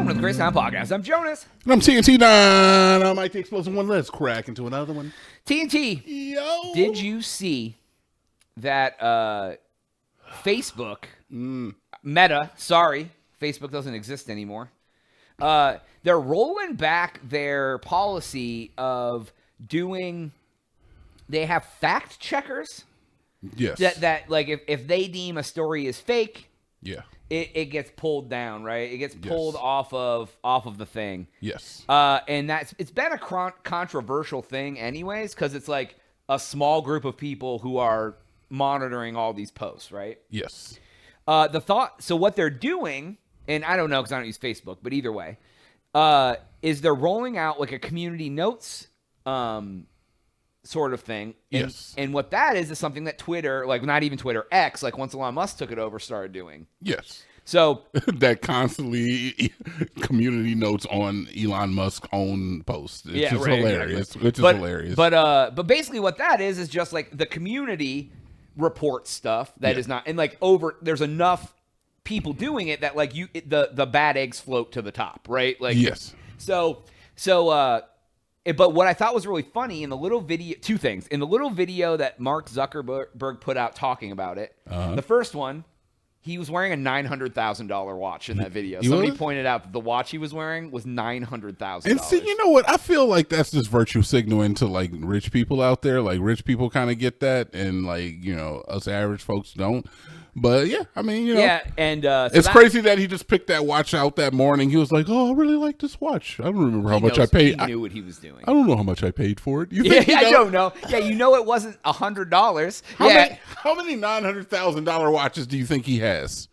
welcome to the Crazy Town Podcast. I'm Jonas. And I'm TNT9. I'm Mike the Explosive One. Let's crack into another one. TNT, Yo. did you see that Facebook, Meta, sorry, Facebook doesn't exist anymore. They're rolling back their policy of doing, they have fact checkers. Yes. That like if they deem a story is fake, yeah. It gets pulled down, right? It gets pulled off of the thing. Yes. And it's been a controversial thing anyways, because it's like a small group of people who are monitoring all these posts, right? Yes. So what they're doing, and I don't know because I don't use Facebook, but either way, is they're rolling out like a community notes sort of thing. Yes. And what that is something that Twitter, like not even Twitter, X, like once Elon Musk took it over, started doing. Yes. So that constantly community notes on Elon Musk's own posts. It's just hilarious. Exactly. Which is hilarious. But basically what that is just like the community reports stuff that is not, and like there's enough people doing it that like the bad eggs float to the top, right? Like yes. But what I thought was really funny in the little video, two things. In the little video that Mark Zuckerberg put out talking about it, the first one, he was wearing a $900,000 watch in that video. Somebody pointed out that the watch he was wearing was $900,000. And see, you know what? I feel like that's just virtue signaling to like rich people out there. Like rich people kind of get that, and like, you know, us average folks don't. But yeah, I mean, you know, yeah, and it's crazy that he just picked that watch out that morning. He was like, "Oh, I really like this watch. I don't remember how much I paid. He knew what he was doing. I don't know how much I paid for it. You think I don't know. Yeah, you know, it wasn't $100. How many $900,000 watches do you think he has?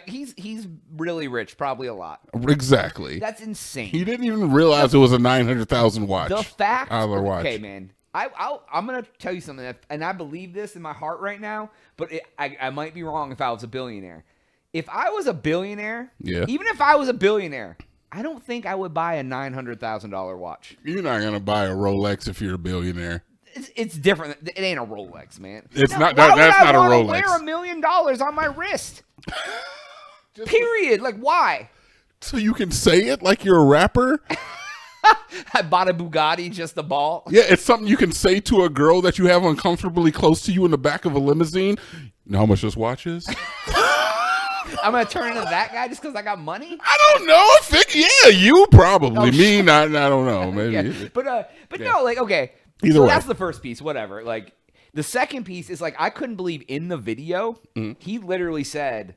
He's really rich, probably a lot. Exactly. That's insane. He didn't even realize it was a $900,000 watch. The fact, watch. Okay, man. I'm going to tell you something, and I believe this in my heart right now, but I might be wrong if I was a billionaire. If I was a billionaire, even if I was a billionaire, I don't think I would buy a $900,000 watch. You're not going to buy a Rolex if you're a billionaire. It's different. It ain't a Rolex, man. It's not. That's not a Rolex. Why would I wear $1 million on my wrist? Period. Like, why? So you can say it like you're a rapper? I bought a Bugatti, just a ball. Yeah, it's something you can say to a girl that you have uncomfortably close to you in the back of a limousine. You know how much this watch is? I'm going to turn into that guy just because I got money? I don't know. You probably. Me, not. I don't know. Maybe. Yeah. But no, like, okay. Either way. That's the first piece, whatever. Like, the second piece is, like, I couldn't believe in the video, he literally said,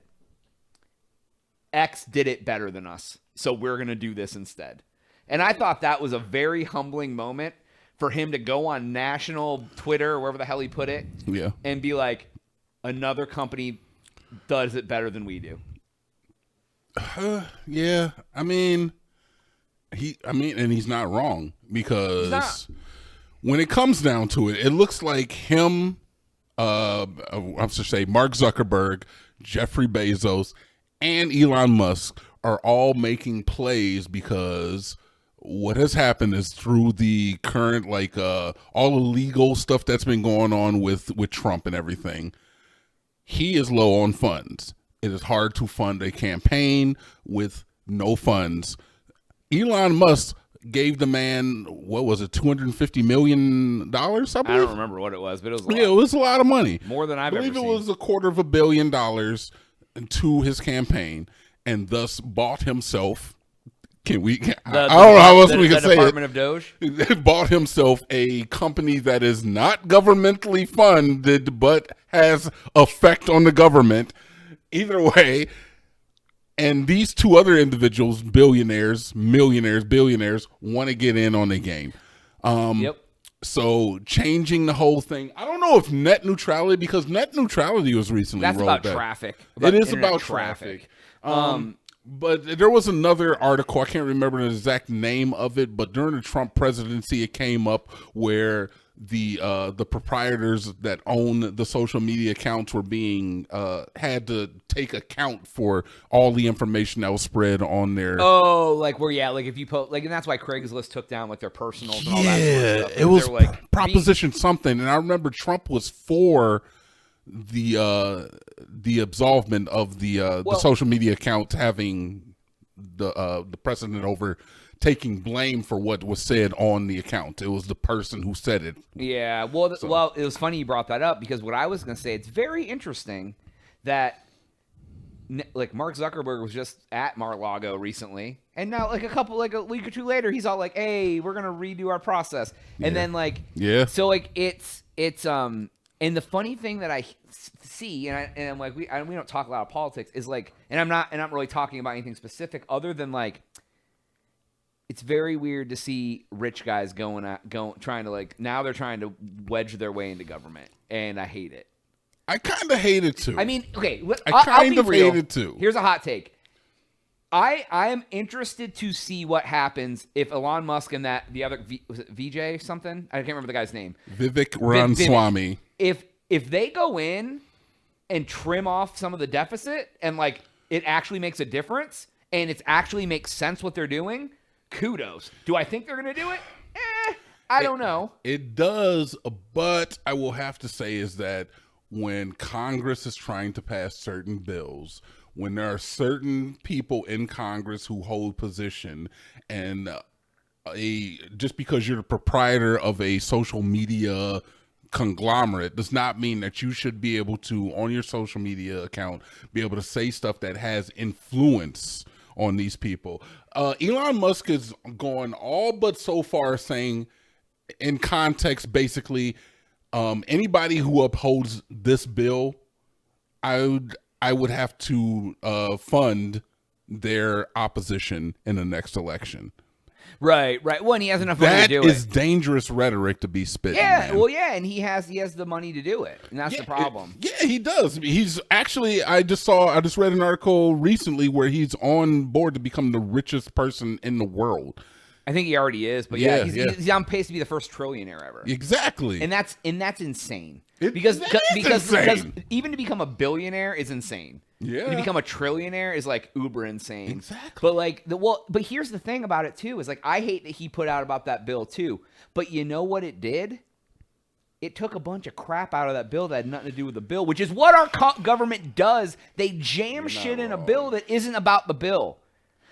X did it better than us, so we're going to do this instead. And I thought that was a very humbling moment for him to go on national Twitter, or wherever the hell he put it, and be like, another company does it better than we do. Yeah, I mean, and he's not wrong, because when it comes down to it, it looks like him, I'm to say Mark Zuckerberg, Jeffrey Bezos, and Elon Musk are all making plays because what has happened is through the current, like, all the legal stuff that's been going on with Trump and everything, he is low on funds. It is hard to fund a campaign with no funds. Elon Musk gave the man, what was it, $250 million, I believe? I don't remember what it was, but it was a lot. Yeah, it was a lot of money. More than I've ever seen. I believe it was $250 million to his campaign, and thus bought himself... I don't know how else we can say it. The Department of Doge? Bought himself a company that is not governmentally funded, but has effect on the government. Either way, and these two other individuals, billionaires, millionaires, billionaires, want to get in on the game. So changing the whole thing. I don't know if net neutrality, because net neutrality was recently rolled back. That's about traffic. It is about traffic. But there was another article, I can't remember the exact name of it, but during the Trump presidency, it came up where the proprietors that own the social media accounts were being had to take account for all the information that was spread on their. Oh, like like if you post, like, and that's why Craigslist took down like their personals and all that sort of stuff. It was like Proposition something, and I remember Trump was for the absolvement of the social media accounts having the precedent over taking blame for what was said on the account. It was the person who said it. Yeah. Well, it was funny you brought that up because what I was going to say, it's very interesting that like Mark Zuckerberg was just at Mar-a-Lago recently, and now like a week or two later, he's all like, "Hey, we're gonna redo our process," and then like, so like it's and the funny thing that I see, and I'm like, we don't talk a lot of politics, is like, and I'm not really talking about anything specific other than like, it's very weird to see rich guys trying to like, now they're trying to wedge their way into government, and I hate it. I kind of hate it too. I mean, okay, I kind of hate it too. Here's a hot take. I am interested to see what happens if Elon Musk and the other was it VJ something? I can't remember the guy's name. Vivek Ramaswamy. If they go in and trim off some of the deficit and like it actually makes a difference and it actually makes sense what they're doing, kudos. Do I think they're going to do it? I don't know. It does, but I will have to say is that when Congress is trying to pass certain bills, when there are certain people in Congress who hold position, and just because you're the proprietor of a social media conglomerate does not mean that you should be able to, on your social media account, be able to say stuff that has influence on these people. Elon Musk is going all but so far saying, in context, basically, anybody who upholds this bill, I would have to fund their opposition in the next election. Right. Well, and he has enough money to do it. That is dangerous rhetoric to be spitting. Yeah, man. well, yeah, and he has the money to do it, and that's the problem. He does. He's actually, I just read an article recently where he's on board to become the richest person in the world. I think he already is, but he's on pace to be the first trillionaire ever. Exactly, and that's insane. Because even to become a billionaire is insane. Yeah, and to become a trillionaire is like uber insane. Exactly. But like but here's the thing about it too is like I hate that he put out about that bill too. But you know what it did? It took a bunch of crap out of that bill that had nothing to do with the bill, which is what our government does. They jam shit in a bill that isn't about the bill.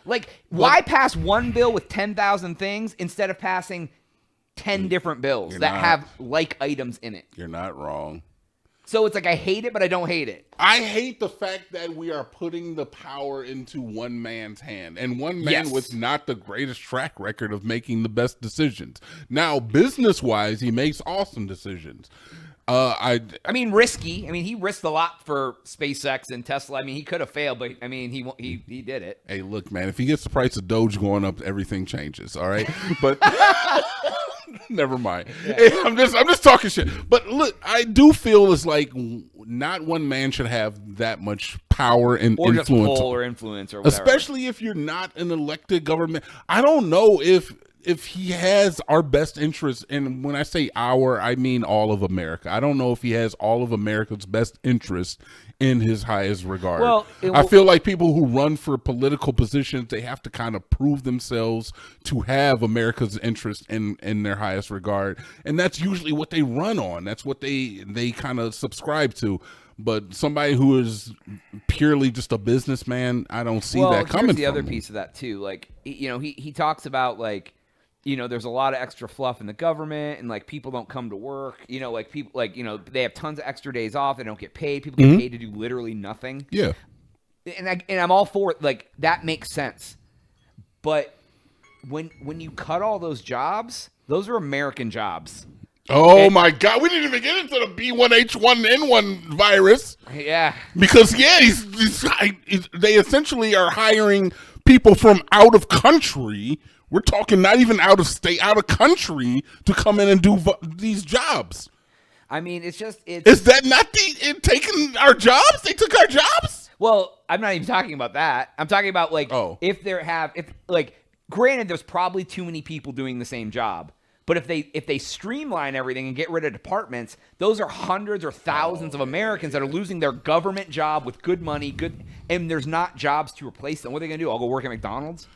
Like, why pass one bill with 10,000 things instead of passing 10 different bills that have like items in it? You're not wrong. So it's like I hate it, but I don't hate it. I hate the fact that we are putting the power into one man's hand, and one man with not the greatest track record of making the best decisions. Now, business-wise, he makes awesome decisions. I mean, risky. I mean, he risked a lot for SpaceX and Tesla. I mean, he could have failed, but I mean, he did it. Hey, look, man, if he gets the price of Doge going up, everything changes. All right, but never mind. Yeah. I'm just talking shit. But look, I do feel it's like not one man should have that much power and or influence, just pull or influence, or whatever. Especially if you're not an elected government. I don't know if he has our best interest, and when I say our, I mean all of America. I don't know if he has all of America's best interest in his highest regard. Well, I feel like people who run for political positions, they have to kind of prove themselves to have America's interest in their highest regard, and that's usually what they run on. That's what they kind of subscribe to. But somebody who is purely just a businessman, I don't see that coming from. The other piece of that too, like he talks about like, there's a lot of extra fluff in the government, and like people don't come to work. Like people, like they have tons of extra days off. They don't get paid. People get paid to do literally nothing. Yeah, and I'm all for it. Like that makes sense. But when you cut all those jobs, those are American jobs. Oh my God, we didn't even get into the B1H1N1 virus. Yeah, because they essentially are hiring people from out of country. We're talking not even out of state, out of country to come in and do these jobs. I mean, is that not taking our jobs? They took our jobs? Well, I'm not even talking about that. I'm talking about like if granted, there's probably too many people doing the same job. But if they streamline everything and get rid of departments, those are hundreds or thousands of Americans that are losing their government job with good money, and there's not jobs to replace them. What are they gonna do? I'll go work at McDonald's?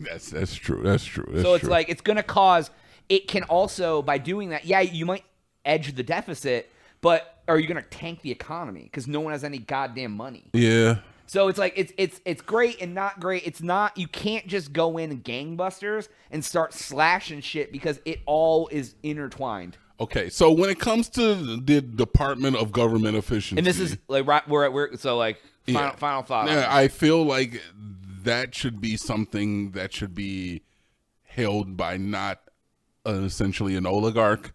That's true. That's true. So it's like it's going to cause. It can also, by doing that, you might edge the deficit, but are you going to tank the economy because no one has any goddamn money? Yeah. So it's like it's great and not great. It's not, you can't just go in gangbusters and start slashing shit because it all is intertwined. Okay, so when it comes to the Department of Government Efficiency, and this is like we're so like final thought. Yeah, I feel like that should be something that should be held by not essentially an oligarch.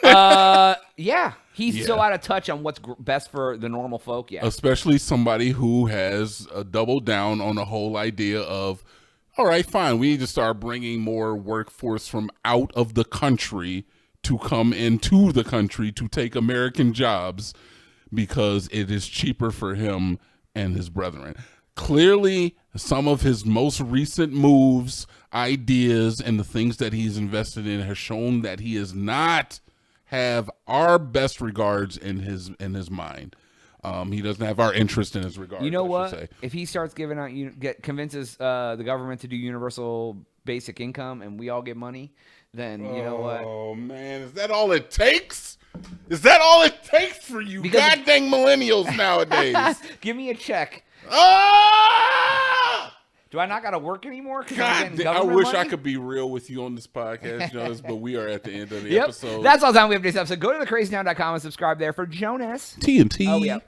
Yeah, he's so out of touch on what's best for the normal folk. Yeah, especially somebody who has doubled down on the whole idea of, all right, fine, we need to start bringing more workforce from out of the country to come into the country to take American jobs because it is cheaper for him and his brethren. Clearly, some of his most recent moves, ideas, and the things that he's invested in has shown that he is not have our best regards in his mind. He doesn't have our interest in his regards. You know what? If he starts giving out, convinces the government to do universal basic income, and we all get money, then you know what? Oh man, is that all it takes? Is that all it takes for you goddamn millennials nowadays? Give me a check. Ah! Do I not got to work anymore? God, I wish I could be real with you on this podcast, Jonas, but we are at the end of the episode. That's all the time we have for this episode. Go to thecrazytown.com and subscribe there for Jonas. TNT. Oh, yeah.